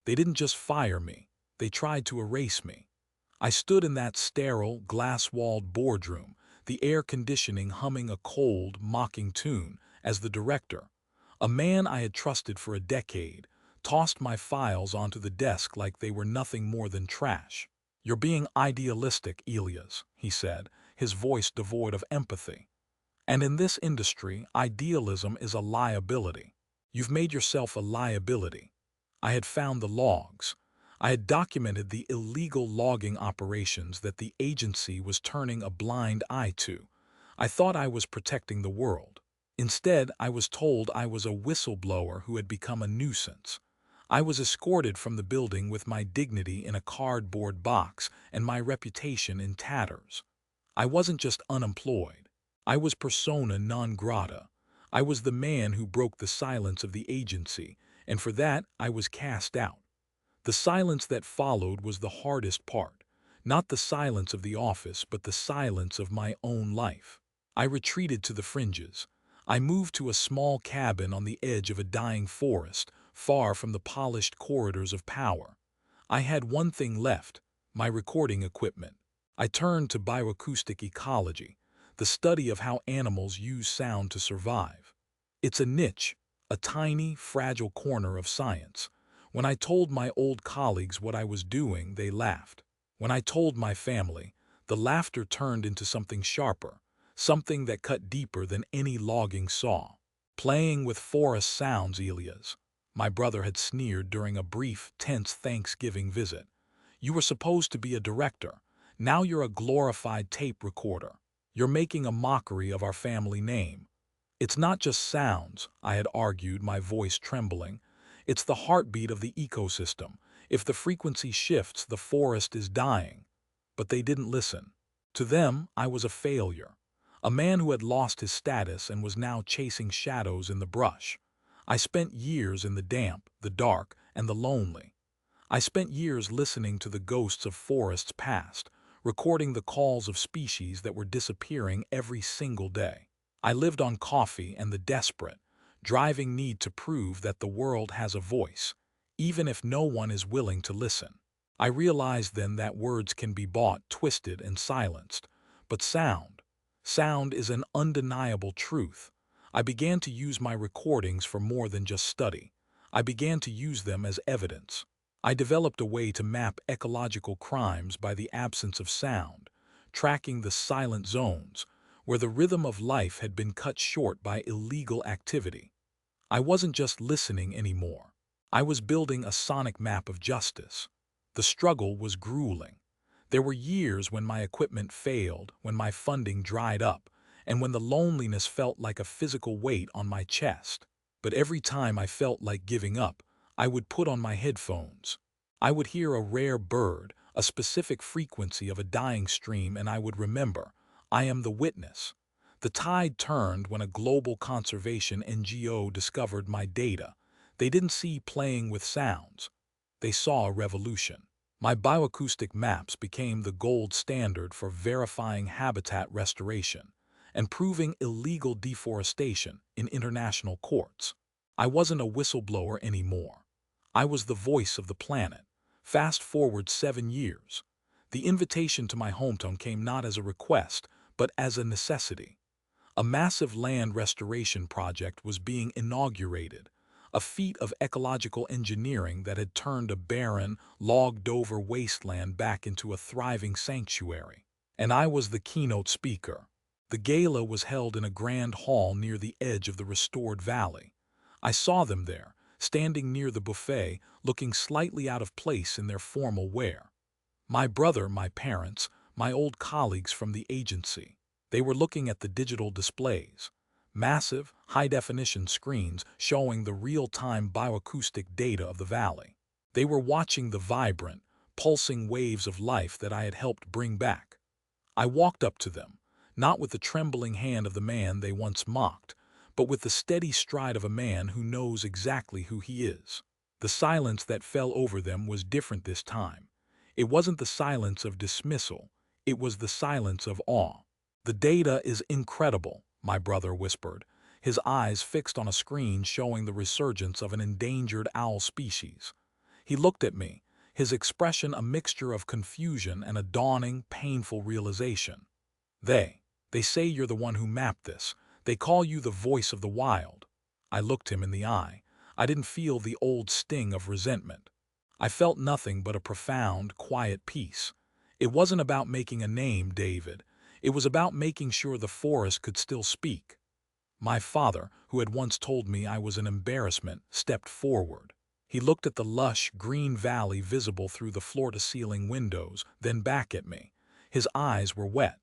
They didn't just fire me, they tried to erase me. I stood in that sterile, glass-walled boardroom, the air conditioning humming a cold, mocking tune, as the director, a man I had trusted for a decade, tossed my files onto the desk like they were nothing more than trash. "You're being idealistic, Elias," he said, his voice devoid of empathy. "And in this industry, idealism is a liability. You've made yourself a liability." I had found the logs. I had documented the illegal logging operations that the agency was turning a blind eye to. I thought I was protecting the world. Instead, I was told I was a whistleblower who had become a nuisance. I was escorted from the building with my dignity in a cardboard box and my reputation in tatters. I wasn't just unemployed. I was persona non grata. I was the man who broke the silence of the agency, and for that I was cast out. The silence that followed was the hardest part. Not the silence of the office, but the silence of my own life. I retreated to the fringes. I moved to a small cabin on the edge of a dying forest, far from the polished corridors of power. I had one thing left, my recording equipment. I turned to bioacoustic ecology, the study of how animals use sound to survive. It's a niche, a tiny, fragile corner of science. When I told my old colleagues what I was doing, they laughed. When I told my family, the laughter turned into something sharper, something that cut deeper than any logging saw. "Playing with forest sounds, Elias," my brother had sneered during a brief, tense Thanksgiving visit. "You were supposed to be a director. Now you're a glorified tape recorder. You're making a mockery of our family name." "It's not just sounds," I had argued, my voice trembling. "It's the heartbeat of the ecosystem. If the frequency shifts, the forest is dying." But they didn't listen. To them, I was a failure. A man who had lost his status and was now chasing shadows in the brush. I spent years in the damp, the dark, and the lonely. I spent years listening to the ghosts of forests past, recording the calls of species that were disappearing every single day. I lived on coffee and the desperate, driving need to prove that the world has a voice, even if no one is willing to listen. I realized then that words can be bought, twisted, and silenced, but sound is an undeniable truth. I began to use my recordings for more than just study. I began to use them as evidence. I developed a way to map ecological crimes by the absence of sound, tracking the silent zones, where the rhythm of life had been cut short by illegal activity. I wasn't just listening anymore. I was building a sonic map of justice. The struggle was grueling. There were years when my equipment failed, when my funding dried up, and when the loneliness felt like a physical weight on my chest. But every time I felt like giving up, I would put on my headphones. I would hear a rare bird, a specific frequency of a dying stream, and I would remember, I am the witness. The tide turned when a global conservation NGO discovered my data. They didn't see playing with sounds. They saw a revolution. My bioacoustic maps became the gold standard for verifying habitat restoration and proving illegal deforestation in international courts. I wasn't a whistleblower anymore. I was the voice of the planet. Fast forward 7 years. The invitation to my hometown came not as a request, but as a necessity. A massive land restoration project was being inaugurated, a feat of ecological engineering that had turned a barren, logged-over wasteland back into a thriving sanctuary. And I was the keynote speaker. The gala was held in a grand hall near the edge of the restored valley. I saw them there, standing near the buffet, looking slightly out of place in their formal wear. My brother, my parents, my old colleagues from the agency. They were looking at the digital displays. Massive, high-definition screens showing the real-time bioacoustic data of the valley. They were watching the vibrant, pulsing waves of life that I had helped bring back. I walked up to them, not with the trembling hand of the man they once mocked, but with the steady stride of a man who knows exactly who he is. The silence that fell over them was different this time. It wasn't the silence of dismissal, it was the silence of awe. "The data is incredible," my brother whispered, his eyes fixed on a screen showing the resurgence of an endangered owl species. He looked at me, his expression a mixture of confusion and a dawning, painful realization. They say you're the one who mapped this. They call you the voice of the wild. I looked him in the eye. I didn't feel the old sting of resentment. I felt nothing but a profound, quiet peace. It wasn't about making a name, David. It was about making sure the forest could still speak. My father, who had once told me I was an embarrassment, stepped forward. He looked at the lush, green valley visible through the floor-to-ceiling windows, then back at me. His eyes were wet.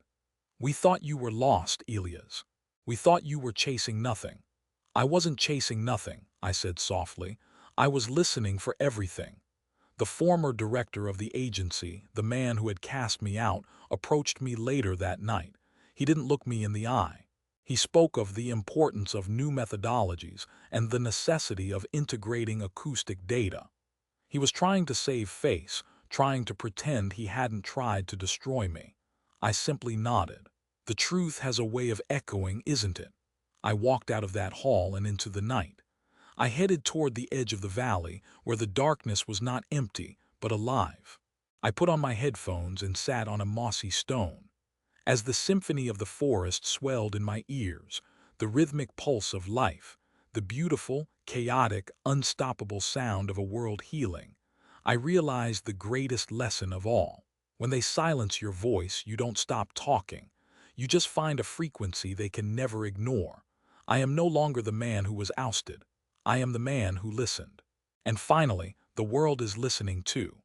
"We thought you were lost, Elias. We thought you were chasing nothing." "I wasn't chasing nothing," I said softly. "I was listening for everything." The former director of the agency, the man who had cast me out, approached me later that night. He didn't look me in the eye. He spoke of the importance of new methodologies and the necessity of integrating acoustic data. He was trying to save face, trying to pretend he hadn't tried to destroy me. I simply nodded. The truth has a way of echoing, isn't it? I walked out of that hall and into the night. I headed toward the edge of the valley, where the darkness was not empty, but alive. I put on my headphones and sat on a mossy stone. As the symphony of the forest swelled in my ears, the rhythmic pulse of life, the beautiful, chaotic, unstoppable sound of a world healing, I realized the greatest lesson of all. When they silence your voice, you don't stop talking. You just find a frequency they can never ignore. I am no longer the man who was ousted. I am the man who listened. And finally, the world is listening too.